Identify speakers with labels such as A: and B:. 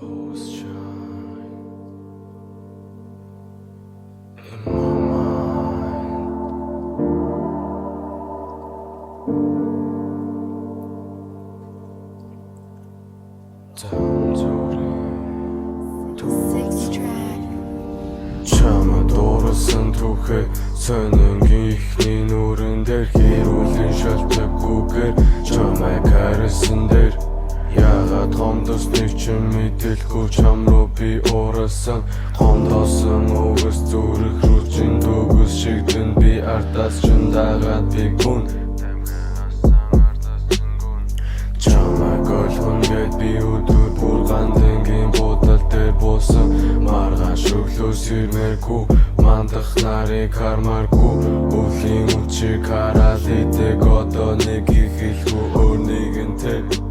A: Always shine in my mind.
B: Six track.
A: Чамд дуурсан түүхээ сонингийн ихний нүрэн дээр хэрүүлэн шалтгагүйгээр чамайг хайрласан дээр яагаад гомдосны чинь мэдээлгүй чам руу би уурсан гомдосон үгс зүрх рүү чин төгс шигдэн би ардаас чин дагаад би гүн чамайг ойлгон гэд би өдөр бүр гандэнгийн бодол дээр буусан маргаан шөглөө сэрмэргүй мандах нарыг хармааргүй өвлийн үчиг хараад идэг одоо нэг их хэлгүй өөр нэгэнтэй